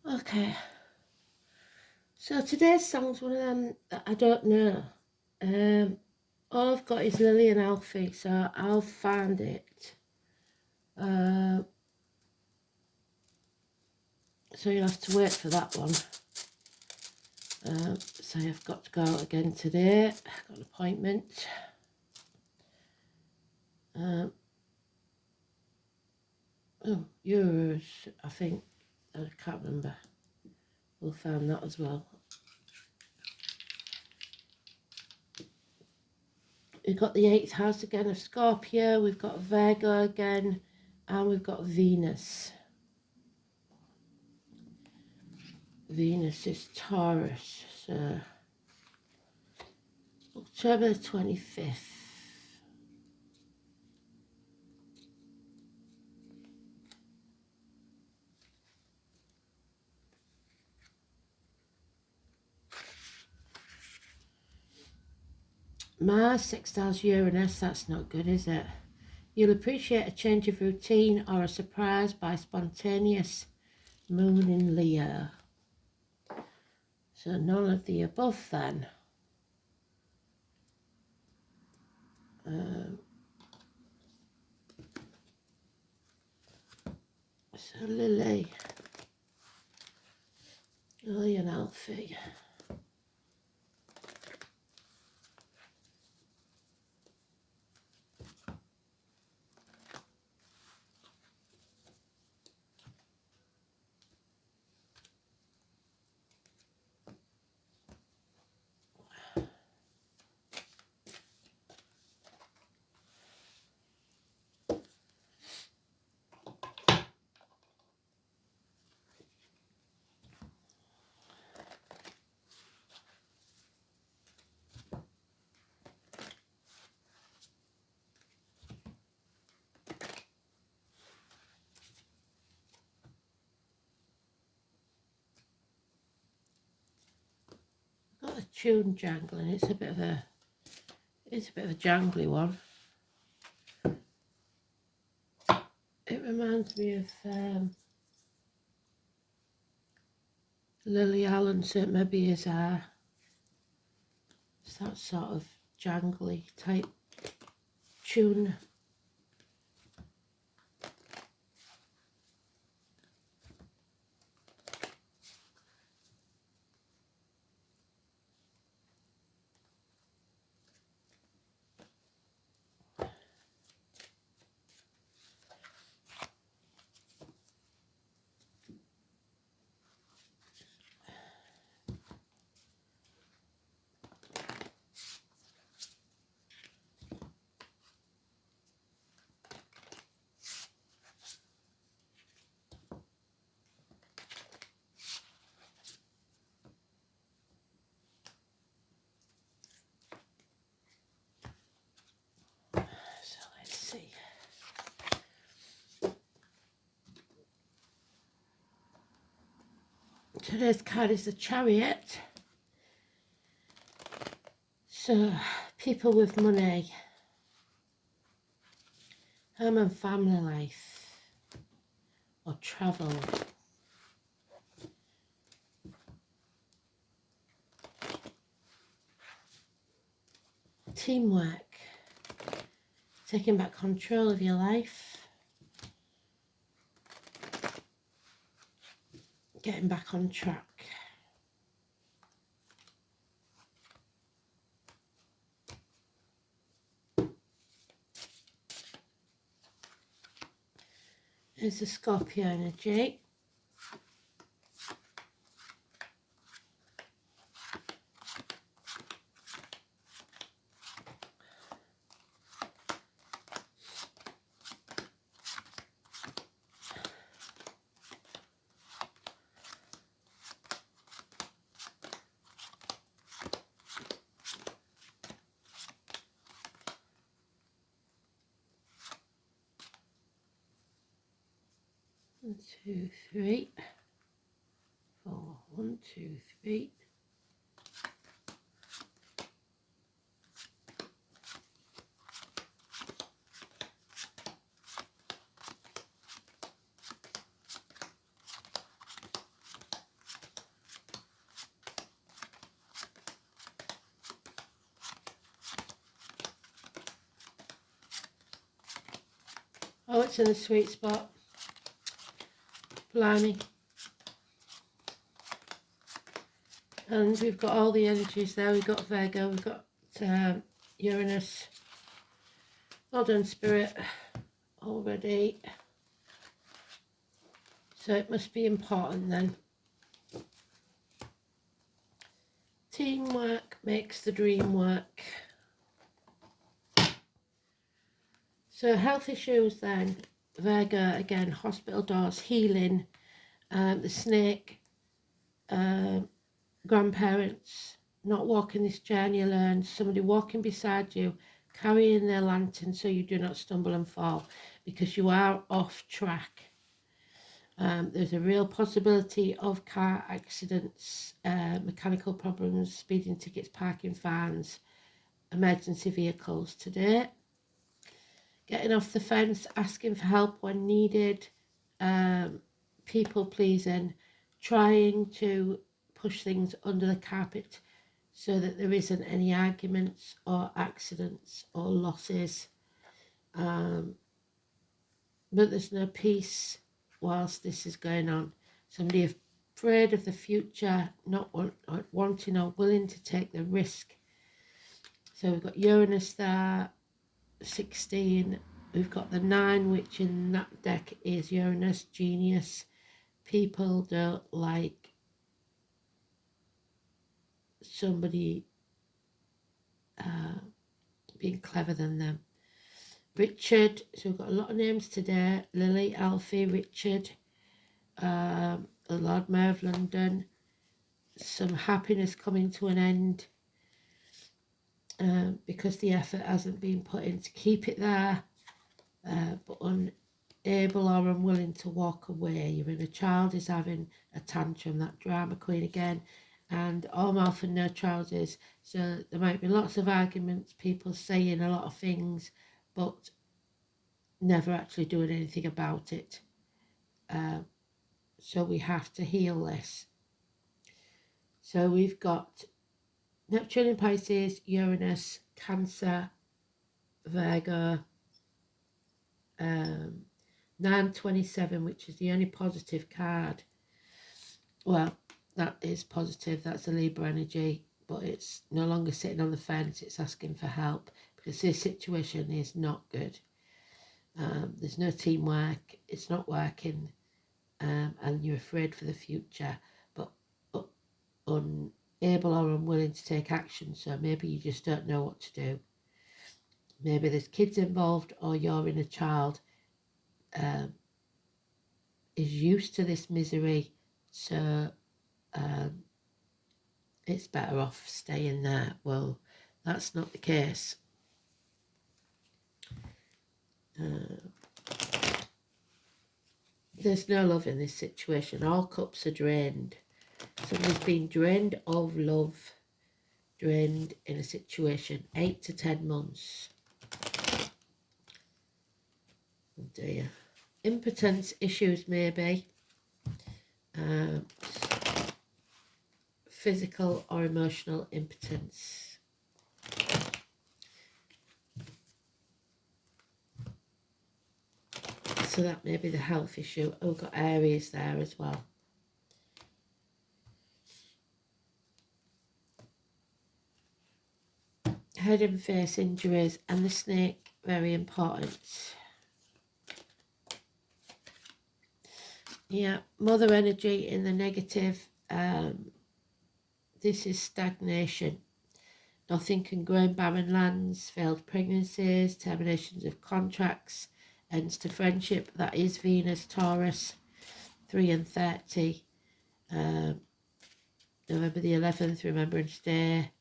Okay, so today's song's one of them that I don't know. All I've got is Lily and Alfie, so I'll find it. So you'll have to wait for that one. So I've got to go out again today. I've got an appointment. Yours, I think. I can't remember. We'll find that as well. We've got the 8th house again of Scorpio. We've got Virgo again. And we've got Venus. Venus is Taurus. So October the 25th. Mars sextiles Uranus, that's not good, is it? You'll appreciate a change of routine or a surprise by spontaneous moon in Leo. So none of the above then. So Lily and Alfie. Got a tune jangling. It's a bit of a jangly one. It reminds me of Lily Allen, so it maybe is it's that sort of jangly type tune. So let's see. Today's card is the Chariot. So people with money, home and family life, or travel. Teamwork, taking back control of your life, getting back on track. There's the Scorpio energy. One, two, three, four. 1, 2, 3. Oh, it's in the sweet spot. Blimey. And we've got all the energies there. We've got Virgo, we've got Uranus. Well done, Spirit, already. So it must be important then. Teamwork makes the dream work. So health issues then. Virgo, again, hospital doors, healing, the snake, grandparents, not walking this journey alone, somebody walking beside you, carrying their lantern so you do not stumble and fall, because you are off track. There's a real possibility of car accidents, mechanical problems, speeding tickets, parking fines, emergency vehicles today. Getting off the fence, asking for help when needed, people pleasing, trying to push things under the carpet so that there isn't any arguments or accidents or losses. But there's no peace whilst this is going on. Somebody afraid of the future, not wanting or willing to take the risk. So we've got Uranus there, 16. We've got the 9, which in that deck is Uranus, genius. People don't like somebody being clever than them. Richard, so we've got a lot of names today. Lily, Alfie, Richard, the Lord Mayor of London. Some happiness coming to an end because the effort hasn't been put in to keep it there, but unable or unwilling to walk away. Your inner child is having a tantrum, that drama queen again, and all mouth and no trousers. So there might be lots of arguments, people saying a lot of things, but never actually doing anything about it. So we have to heal this. So we've got Neptune in Pisces, Uranus, Cancer, Virgo, 927, which is the only positive card. Well, that is positive, that's a Libra energy, but it's no longer sitting on the fence, it's asking for help because this situation is not good. There's no teamwork, it's not working, and you're afraid for the future, but unable or unwilling to take action. So maybe you just don't know what to do. Maybe there's kids involved, or your inner child is used to this misery, so it's better off staying there. Well, that's not the case. There's no love in this situation. All cups are drained. Somebody's been drained of love, drained in a situation. 8 to 10 months. Oh dear. Impotence issues maybe. Physical or emotional impotence. So that may be the health issue. Oh, we've got Aries there as well. Head and face injuries, and the snake, very important. Yeah, mother energy in the negative. This is stagnation. Nothing can grow in barren lands, failed pregnancies, terminations of contracts, ends to friendship. That is Venus, Taurus, 3 and 30. November the 11th, Remembrance Day.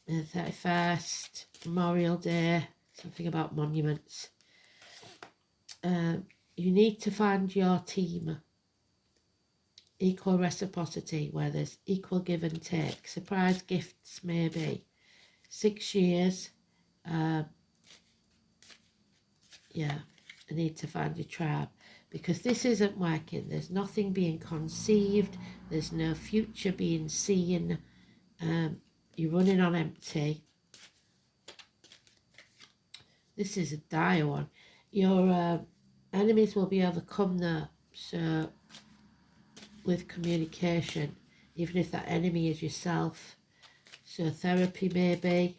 The 31st, Memorial Day, something about monuments. You need to find your team. Equal reciprocity, where there's equal give and take. Surprise gifts, maybe. 6 years. Yeah, I need to find your tribe. Because this isn't working. There's nothing being conceived. There's no future being seen. You're running on empty. This is a dire one. Your enemies will be overcome there. So with communication, even if that enemy is yourself. So therapy maybe,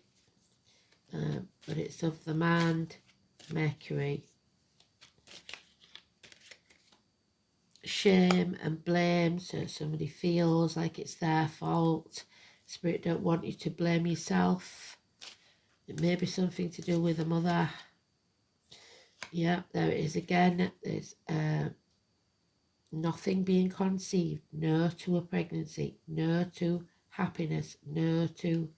but it's of the mind, Mercury. Shame and blame, so somebody feels like it's their fault. Spirit don't want you to blame yourself. It may be something to do with a mother. Yeah, there it is again. There's nothing being conceived. No to a pregnancy. No to happiness. No to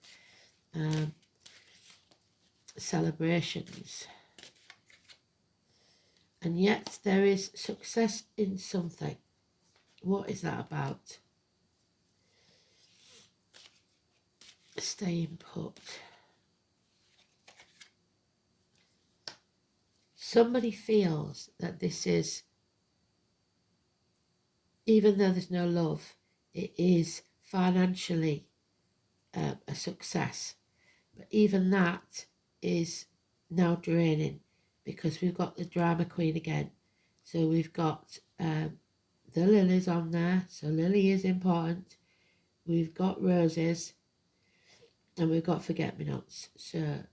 celebrations. And yet there is success in something. What is that about? Staying put. Somebody feels that this is, even though there's no love, it is financially a success. But even that is now draining because we've got the drama queen again. So we've got the lilies on there. So lily is important. We've got roses and we've got forget-me-nots. So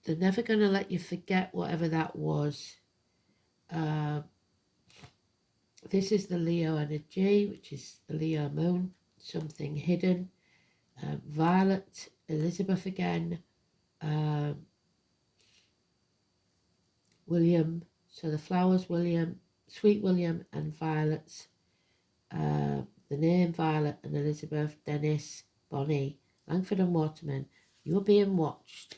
they're never going to let you forget whatever that was. This is the Leo energy, which is the Leo moon, something hidden. Violet, Elizabeth again, William, so the flowers William, Sweet William and Violets, the name Violet and Elizabeth, Dennis, Bonnie, Langford and Waterman. You're being watched.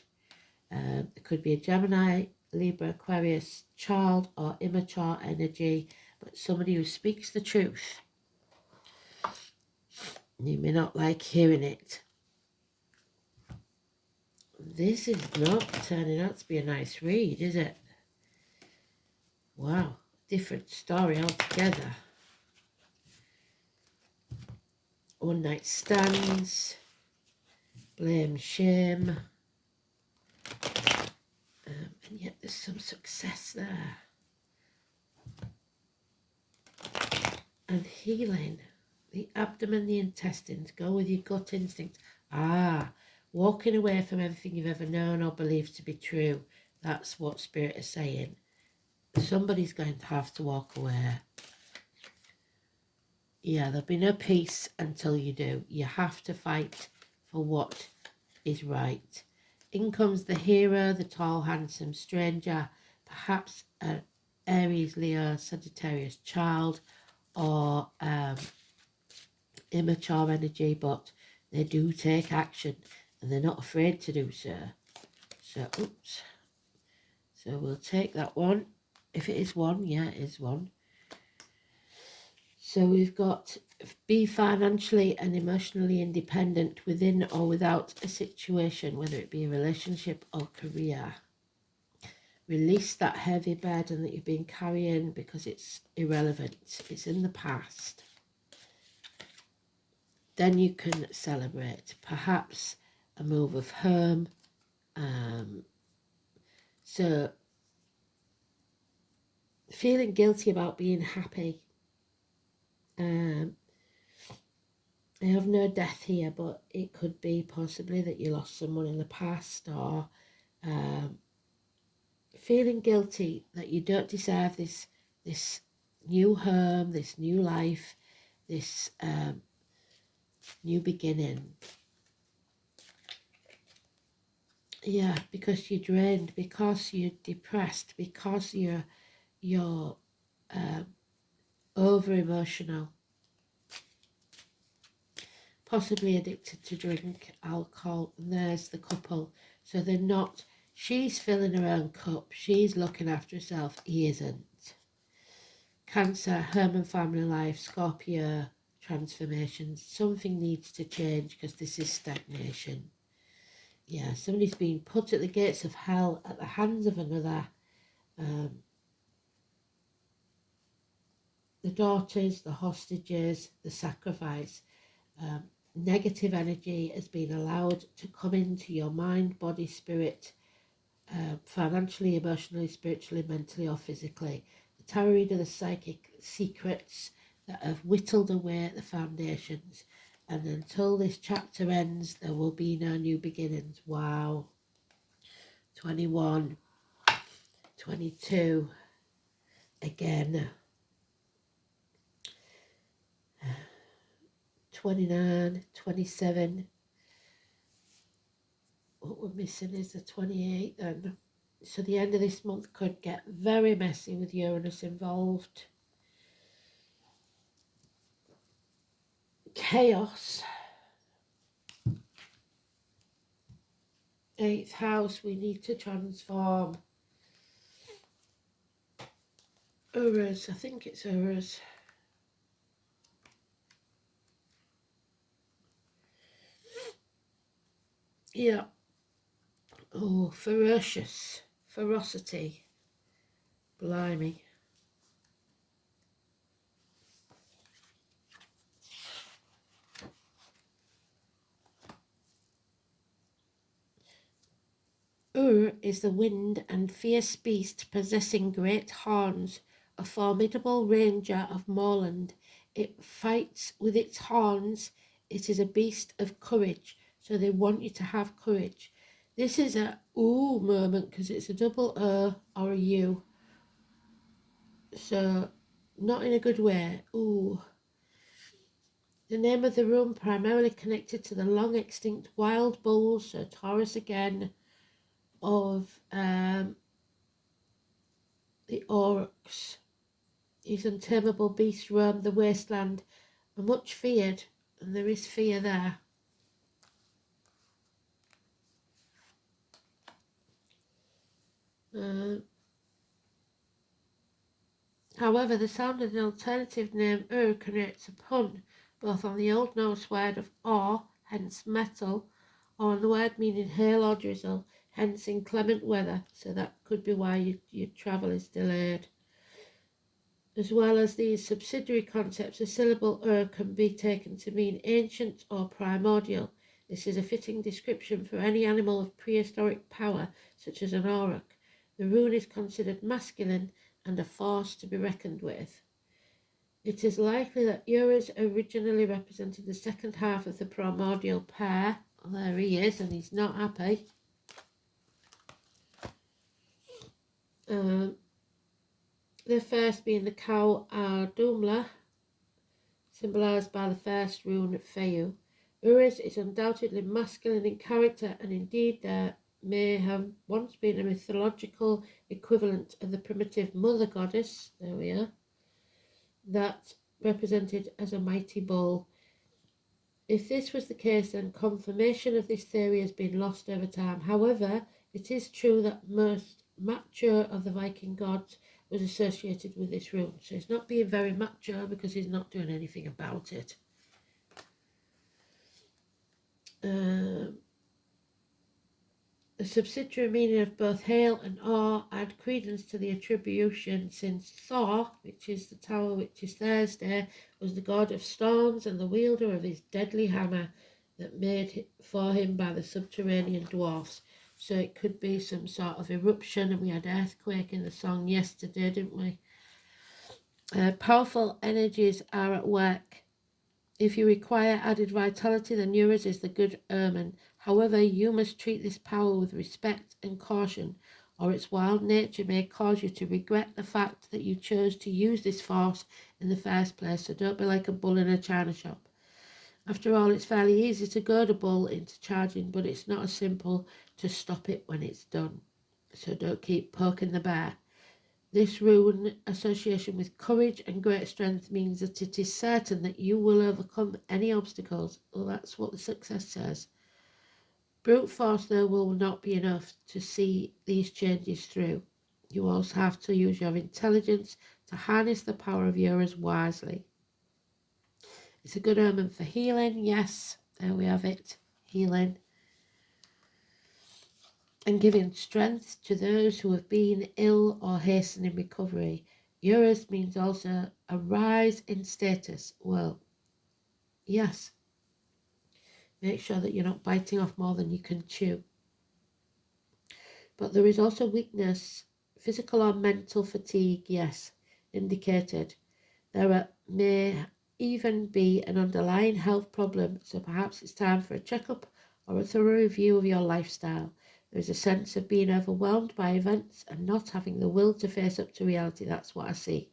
It could be a Gemini, Libra, Aquarius, child or immature energy, but somebody who speaks the truth. You may not like hearing it. This is not turning out to be a nice read, is it? Wow, different story altogether. One night stands, blame, shame, and yet there's some success there. And healing, the abdomen, the intestines, go with your gut instinct. Walking away from everything you've ever known or believed to be true. That's what Spirit is saying. Somebody's going to have to walk away. Yeah, there'll be no peace until you do. You have to fight for what is right. In comes the hero, the tall, handsome stranger, perhaps an Aries, Leo, Sagittarius child, or immature energy, but they do take action and they're not afraid to do so. So, oops. So we'll take that one. If it is one, yeah, it is one. So we've got be financially and emotionally independent within or without a situation, whether it be a relationship or career. Release that heavy burden that you've been carrying because it's irrelevant. It's in the past. Then you can celebrate, perhaps a move of home. So feeling guilty about being happy. I have no death here, but it could be possibly that you lost someone in the past, or feeling guilty that you don't deserve this new home, this new life, this new beginning. Yeah, because you're drained, because you're depressed, because you're over emotional, possibly addicted to drink, alcohol, and there's the couple. So they're not, she's filling her own cup, she's looking after herself, he isn't. Cancer, home and family life, Scorpio, transformations. Something needs to change because this is stagnation. Yeah, somebody's been put at the gates of hell at the hands of another. The daughters, the hostages, the sacrifice. Negative energy has been allowed to come into your mind, body, spirit, financially, emotionally, spiritually, mentally, or physically. The tarot reader, the psychic secrets that have whittled away at the foundations. And until this chapter ends, there will be no new beginnings. Wow. 21, 22, again. 29, 27. What we're missing is the 28 then. So the end of this month could get very messy with Uranus involved. Chaos. 8th house, we need to transform. Urus, I think it's Urus. Yeah. Oh, ferocious. Ferocity. Blimey. Is the wind and fierce beast possessing great horns, a formidable ranger of moorland. It fights with its horns. It is a beast of courage, so they want you to have courage. This is a ooh moment because it's a double or a U. So, not in a good way. Ooh. The name of the room primarily connected to the long extinct wild bulls, so Taurus again, of the aurochs. These untamable beasts roam the wasteland, are much feared, and there is fear there. However, the sound of an alternative name creates a pun, both on the Old Norse word of awe, hence metal, or on the word meaning hail or drizzle, hence inclement weather, so that could be why your travel is delayed. As well as these subsidiary concepts, the syllable can be taken to mean ancient or primordial. This is a fitting description for any animal of prehistoric power, such as an auroch. The rune is considered masculine and a force to be reckoned with. It is likely that Urus originally represented the second half of the primordial pair. Well, there he is, and he's not happy. The first being the cow Dumla, symbolised by the first rune Feu. Urus is undoubtedly masculine in character, and indeed there may have once been a mythological equivalent of the primitive mother goddess, there we are, that represented as a mighty bull. If this was the case, then confirmation of this theory has been lost over time. However, it is true that most mature of the Viking gods was associated with this rune. So he's not being very mature because he's not doing anything about it. The subsidiary meaning of both hail and awe add credence to the attribution, since Thor, which is the tower, which is Thursday, was the god of storms and the wielder of his deadly hammer that made for him by the subterranean dwarfs. So it could be some sort of eruption, and we had earthquake in the song yesterday, didn't we? Powerful energies are at work. If you require added vitality, then Urus is the good omen. However, you must treat this power with respect and caution, or its wild nature may cause you to regret the fact that you chose to use this force in the first place, so don't be like a bull in a china shop. After all, it's fairly easy to goad a bull into charging, but it's not as simple to stop it when it's done. So don't keep poking the bear. This rune association with courage and great strength means that it is certain that you will overcome any obstacles. Well, that's what the success says. Brute force, though, will not be enough to see these changes through. You also have to use your intelligence to harness the power of yours wisely. It's a good omen for healing. Yes, there we have it. Healing. And giving strength to those who have been ill or hastening recovery. Urus means also a rise in status. Well, yes. Make sure that you're not biting off more than you can chew. But there is also weakness, physical or mental fatigue, yes, indicated. May even be an underlying health problem, so perhaps it's time for a checkup or a thorough review of your lifestyle. There is a sense of being overwhelmed by events and not having the will to face up to reality. That's what I see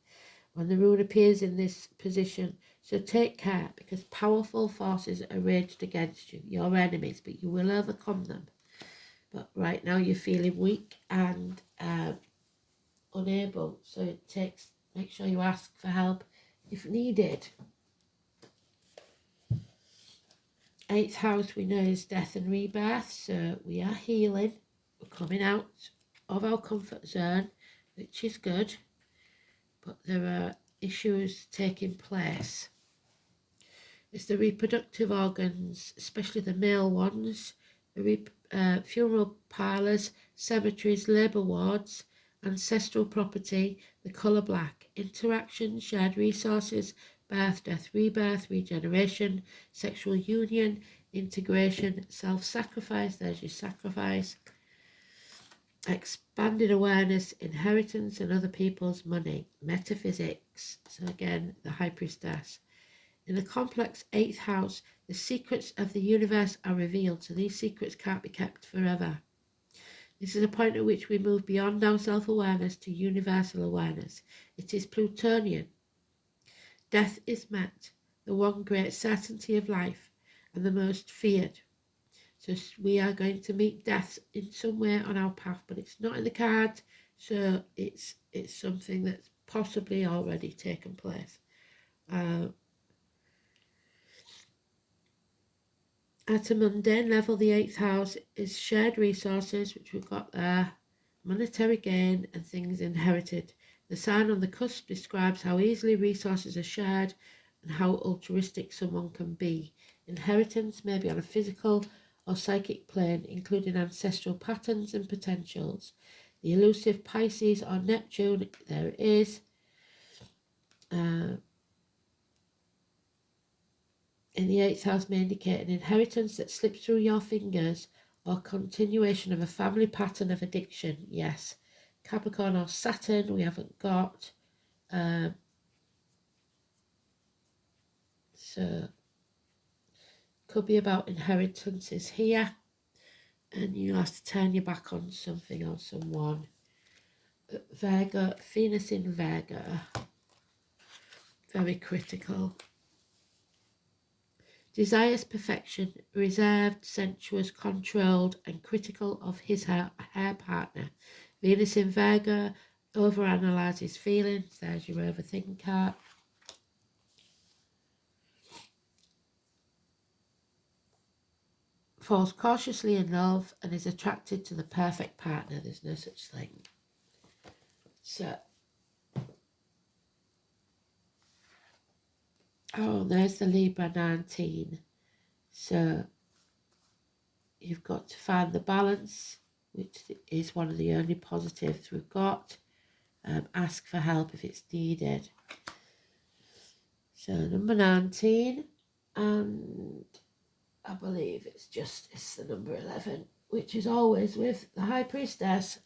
when the rune appears in this position. So take care, because powerful forces are raged against you, your enemies, but you will overcome them. But right now you're feeling weak and unable, so make sure you ask for help if needed. 8th house we know is death and rebirth, so we are healing. We're coming out of our comfort zone, which is good, but there are issues taking place. It's the reproductive organs, especially the male ones, the funeral parlours, cemeteries, labour wards, ancestral property, the colour black, interaction, shared resources, birth, death, rebirth, regeneration, sexual union, integration, self-sacrifice, there's your sacrifice, expanded awareness, inheritance and other people's money, metaphysics, so again, the High Priestess. In the complex 8th house, the secrets of the universe are revealed, so these secrets can't be kept forever. This is a point at which we move beyond our self-awareness to universal awareness. It is Plutonian. Death is met, the one great certainty of life, and the most feared. So we are going to meet death in some way on our path, but it's not in the cards, so it's something that's possibly already taken place. At a mundane level, the 8th house is shared resources, which we've got there, monetary gain and things inherited. The sign on the cusp describes how easily resources are shared and how altruistic someone can be. Inheritance may be on a physical or psychic plane, including ancestral patterns and potentials. The elusive Pisces or Neptune, there it is. In the 8th house may indicate an inheritance that slips through your fingers or continuation of a family pattern of addiction, yes. Capricorn or Saturn we haven't got. So could be about inheritances here, and you'll have to turn your back on something or someone. Virgo, Venus in Virgo, very critical. Desires perfection, reserved, sensuous, controlled, and critical of her partner. Venus in Virgo, overanalyzes feelings, there's your overthinker. Falls cautiously in love and is attracted to the perfect partner. There's no such thing. So, oh, there's the Libra 19. So, you've got to find the balance, which is one of the only positives we've got. Ask for help if it's needed. So, number 19, and I believe it's the number 11, which is always with the High Priestess.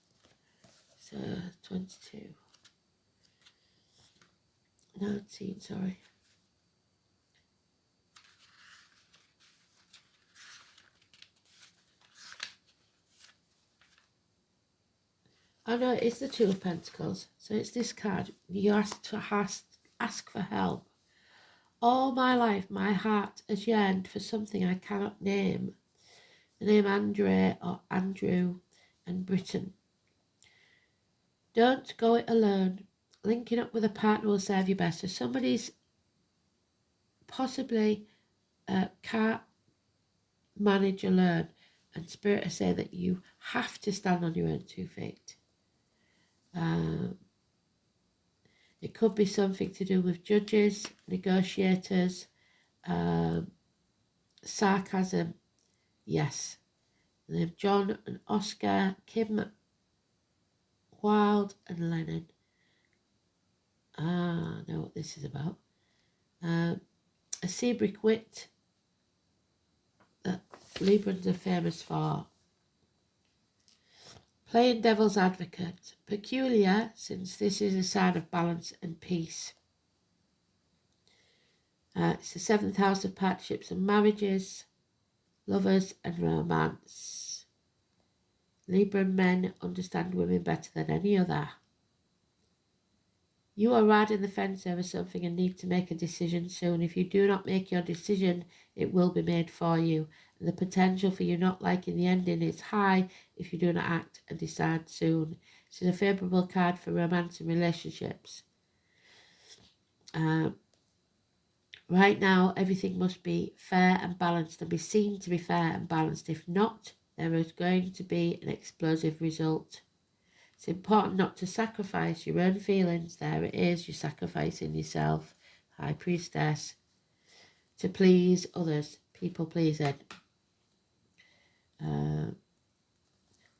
So 22, 19, sorry. Oh no, it's the Two of Pentacles. So it's this card. You have to ask for help. All my life, my heart has yearned for something I cannot name. The name Andre or Andrew and Britain. Don't go it alone. Linking up with a partner will serve you best. So somebody's possibly can't manage alone, and Spirit is saying that you have to stand on your own 2 feet. It could be something to do with judges, negotiators, sarcasm, yes. And then John and Oscar, Kim Wilde and Lennon. I know what this is about. A Seabrick wit that Librans are famous for. Playing devil's advocate. Peculiar, since this is a sign of balance and peace. It's the 7th house of partnerships and marriages, lovers and romance. Libra men understand women better than any other. You are riding the fence over something and need to make a decision soon. If you do not make your decision, it will be made for you. And the potential for you not liking the ending is high if you do not act and decide soon. This is a favourable card for romance and relationships. Right now, everything must be fair and balanced and be seen to be fair and balanced. If not, there is going to be an explosive result. It's important not to sacrifice your own feelings. There it is, you're sacrificing yourself, High Priestess, to please others, people pleasing.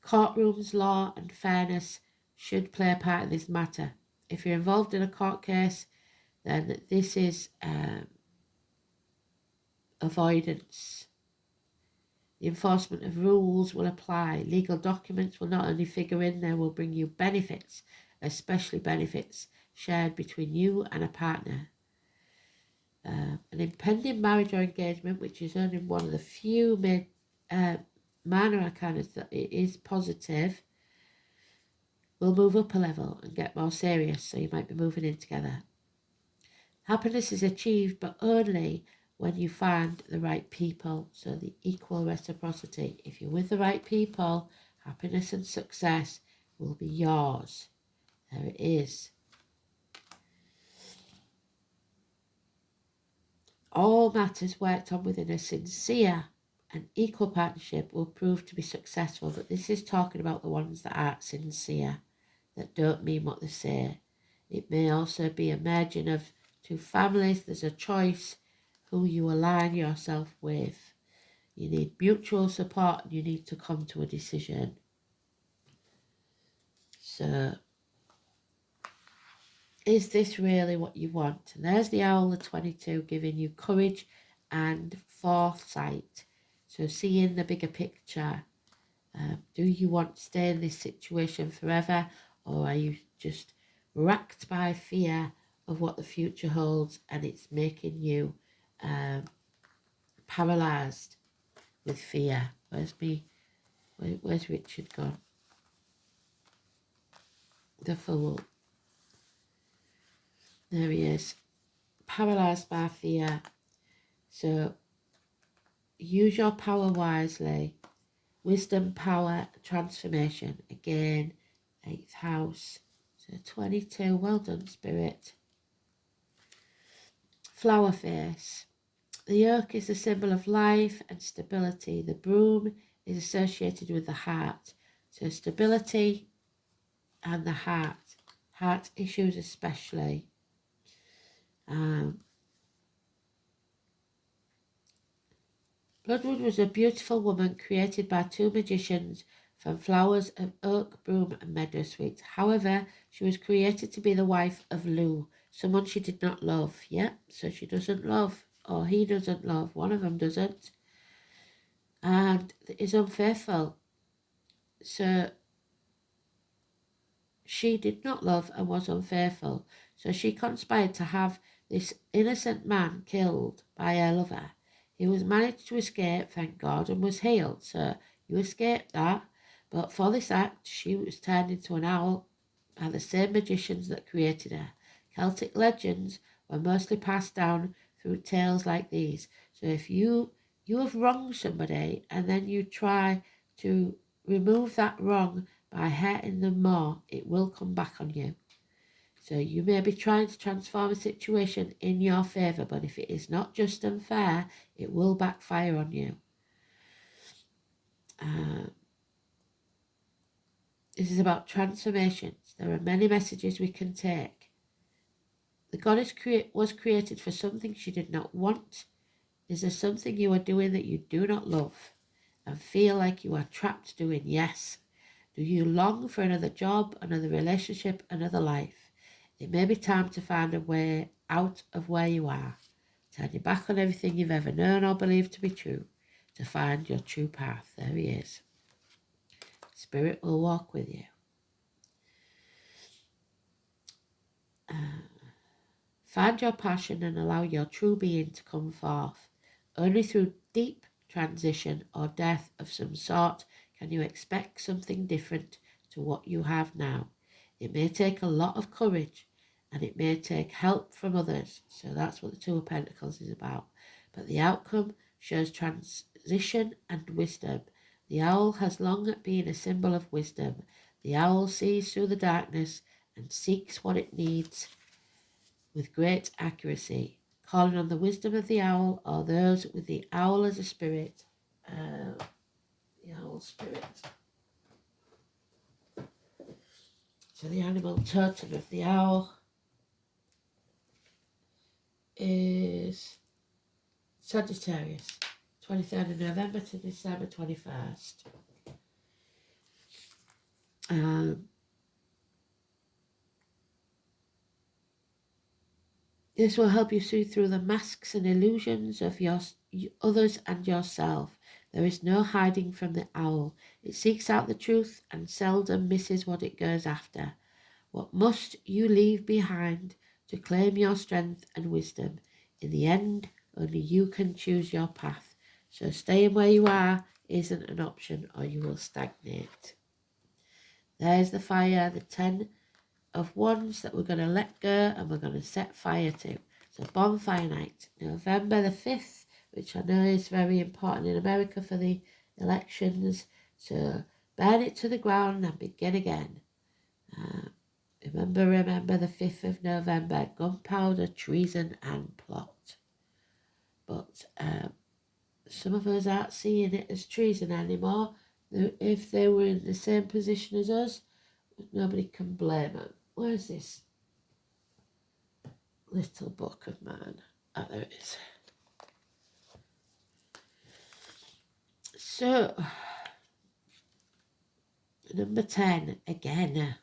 Courtrooms, law and fairness should play a part in this matter. If you're involved in a court case, then this is avoidance. The enforcement of rules will apply. Legal documents will not only figure in, they will bring you benefits, especially benefits shared between you and a partner. An impending marriage or engagement, which is only one of the few minor arcana that it is positive, will move up a level and get more serious, so you might be moving in together. Happiness is achieved, but only when you find the right people, so the equal reciprocity. If you're with the right people, happiness and success will be yours. There it is. All matters worked on within a sincere and equal partnership will prove to be successful, but this is talking about the ones that aren't sincere, that don't mean what they say. It may also be a merging of two families. There's a choice who you align yourself with. You need mutual support and you need to come to a decision. So, is this really what you want? And there's the owl, the 22, giving you courage and foresight. So seeing the bigger picture. Do you want to stay in this situation forever, or are you just racked by fear of what the future holds and it's making you paralysed with fear? Where's Richard gone? The Fool. There he is. Paralysed by fear. So use your power wisely. Wisdom, power, transformation. Again, 8th house. So 22. Well done, Spirit. Flower face. The oak is a symbol of life and stability. The broom is associated with the heart. So stability and the heart. Heart issues especially. Bloodwood was a beautiful woman created by two magicians from flowers of oak, broom and meadowsweet. However, she was created to be the wife of Lou, someone she did not love. Yeah, so she doesn't love, or he doesn't love, one of them doesn't, and is unfaithful. So she did not love and was unfaithful. So she conspired to have this innocent man killed by her lover. He was managed to escape, thank God, and was healed. So you escaped that. But for this act, she was turned into an owl by the same magicians that created her. Celtic legends were mostly passed down through tales like these. So if you have wronged somebody and then you try to remove that wrong by hurting them more, it will come back on you. So you may be trying to transform a situation in your favour, but if it is not just and fair, it will backfire on you. This is about transformations. There are many messages we can take. The goddess was created for something she did not want. Is there something you are doing that you do not love and feel like you are trapped doing? Yes. Do you long for another job, another relationship, another life? It may be time to find a way out of where you are. Turn your back on everything you've ever known or believed to be true to find your true path. There he is. Spirit will walk with you. Find your passion and allow your true being to come forth. Only through deep transition or death of some sort can you expect something different to what you have now. It may take a lot of courage and it may take help from others. So that's what the Two of Pentacles is about. But the outcome shows transition and wisdom. The owl has long been a symbol of wisdom. The owl sees through the darkness and seeks what it needs with great accuracy, calling on the wisdom of the owl or those with the owl as a spirit. The owl spirit. So the animal totem of the owl is Sagittarius, 23rd of November to December 21st. This will help you see through the masks and illusions of others and yourself. There is no hiding from the owl. It seeks out the truth and seldom misses what it goes after. What must you leave behind to claim your strength and wisdom? In the end, only you can choose your path. So staying where you are isn't an option or you will stagnate. There's the fire, the 10 of Wands that we're going to let go and we're going to set fire to. So bonfire night, November the 5th, which I know is very important in America for the elections. So burn it to the ground and begin again. Remember the 5th of November, gunpowder, treason and plot. But some of us aren't seeing it as treason anymore. If they were in the same position as us, nobody can blame them. Where's this little book of mine? Oh, there it is. So, number 10, again,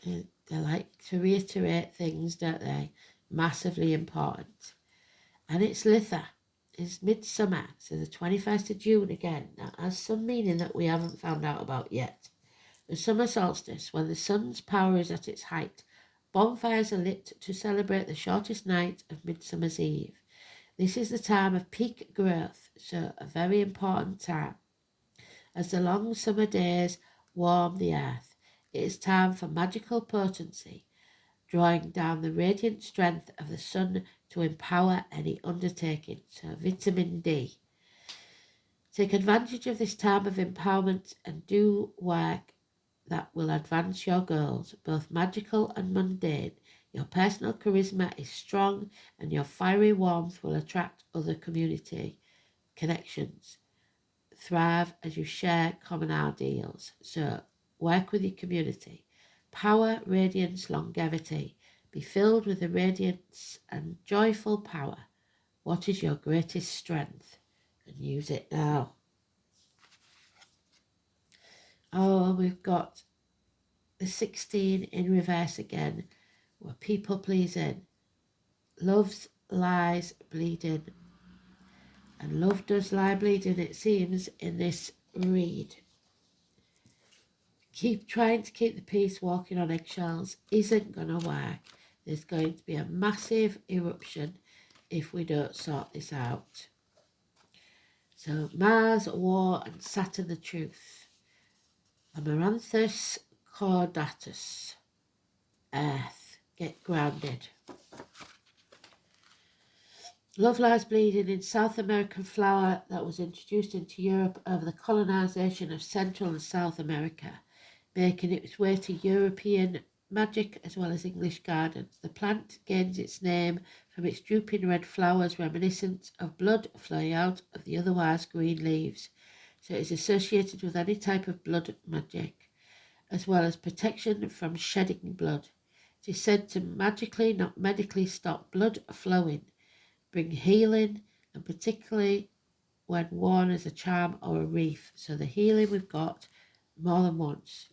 they like to reiterate things, don't they? Massively important. And it's Litha. It's midsummer, so the 21st of June again. That has some meaning that we haven't found out about yet. The summer solstice, when the sun's power is at its height, bonfires are lit to celebrate the shortest night of Midsummer's Eve. This is the time of peak growth, so a very important time. As the long summer days warm the earth, it is time for magical potency, drawing down the radiant strength of the sun to empower any undertaking, so vitamin D. Take advantage of this time of empowerment and do work that will advance your goals, both magical and mundane. Your personal charisma is strong and your fiery warmth will attract other community connections. Thrive as you share common ideals. So work with your community. Power, radiance, longevity. Be filled with the radiance and joyful power. What is your greatest strength? And use it now. Oh, we've got the 16 in reverse again. We're people pleasing. Love's lies bleeding. And love does lie bleeding, it seems, in this read. Keep trying to keep the peace, walking on eggshells isn't going to work. There's going to be a massive eruption if we don't sort this out. So Mars, war, and Saturn, the truth. Amaranthus caudatus. Earth, get grounded. Love lies bleeding in South American flower that was introduced into Europe over the colonisation of Central and South America, making its way to European magic as well as English gardens. The plant gains its name from its drooping red flowers reminiscent of blood flowing out of the otherwise green leaves. So it is associated with any type of blood magic, as well as protection from shedding blood. It is said to magically, not medically, stop blood flowing, bring healing, and particularly when worn as a charm or a wreath. So the healing we've got more than once.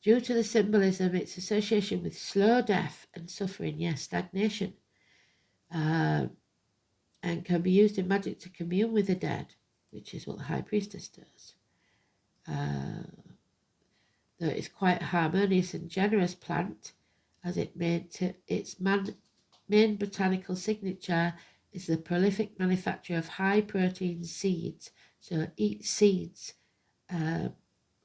Due to the symbolism, its association with slow death and suffering, yes, stagnation, and can be used in magic to commune with the dead, which is what the High Priestess does. Though it's quite a harmonious and generous plant, as its main botanical signature is the prolific manufacture of high-protein seeds. So it eats seeds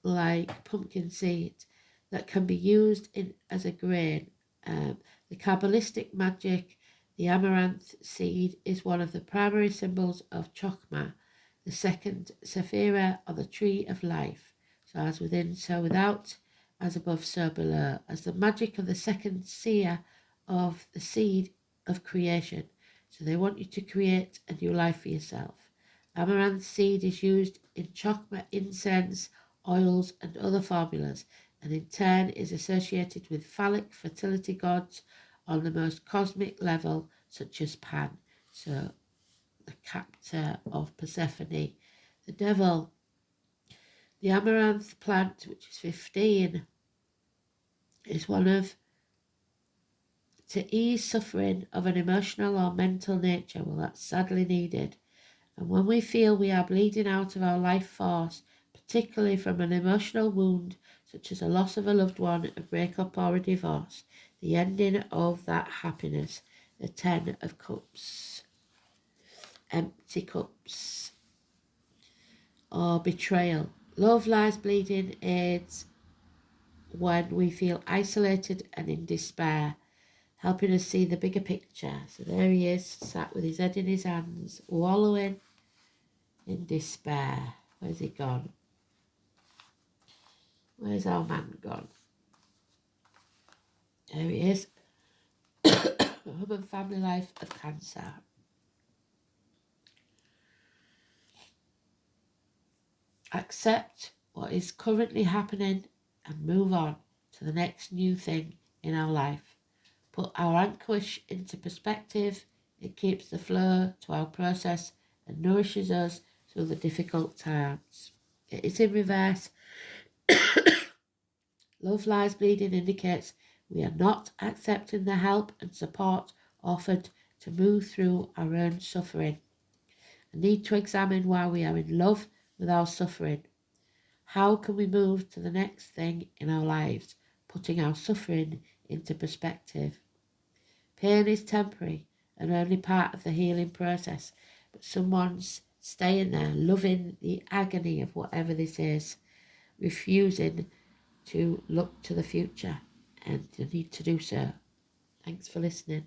like pumpkin seeds that can be used as a grain. The Kabbalistic magic, the amaranth seed is one of the primary symbols of Chokmah, the second sephira, or the tree of life. So as within, so without, as above, so below, as the magic of the second seer of the seed of creation. So they want you to create a new life for yourself. Amaranth seed is used in Chokmah incense, oils, and other formulas, and in turn is associated with phallic fertility gods on the most cosmic level, such as Pan, so the captor of Persephone, the devil. The amaranth plant, which is 15, is one of to ease suffering of an emotional or mental nature. Well, that's sadly needed. And when we feel we are bleeding out of our life force, particularly from an emotional wound, such as a loss of a loved one, a breakup or a divorce, the ending of that happiness, the 10 of Cups, empty cups, or betrayal. Love lies bleeding aids when we feel isolated and in despair, helping us see the bigger picture. So there he is, sat with his head in his hands, wallowing in despair. Where's he gone? Where's our man gone? There he is. Home and family life of Cancer. Accept what is currently happening and move on to the next new thing in our life. Put our anguish into perspective. It keeps the flow to our process and nourishes us through the difficult times. It is in reverse. Love lies bleeding indicates we are not accepting the help and support offered to move through our own suffering. I need to examine why we are in love with our suffering. How can we move to the next thing in our lives, putting our suffering into perspective? Pain is temporary and only part of the healing process, but someone's staying there, loving the agony of whatever this is, refusing to look to the future, and you need to do so. Thanks for listening.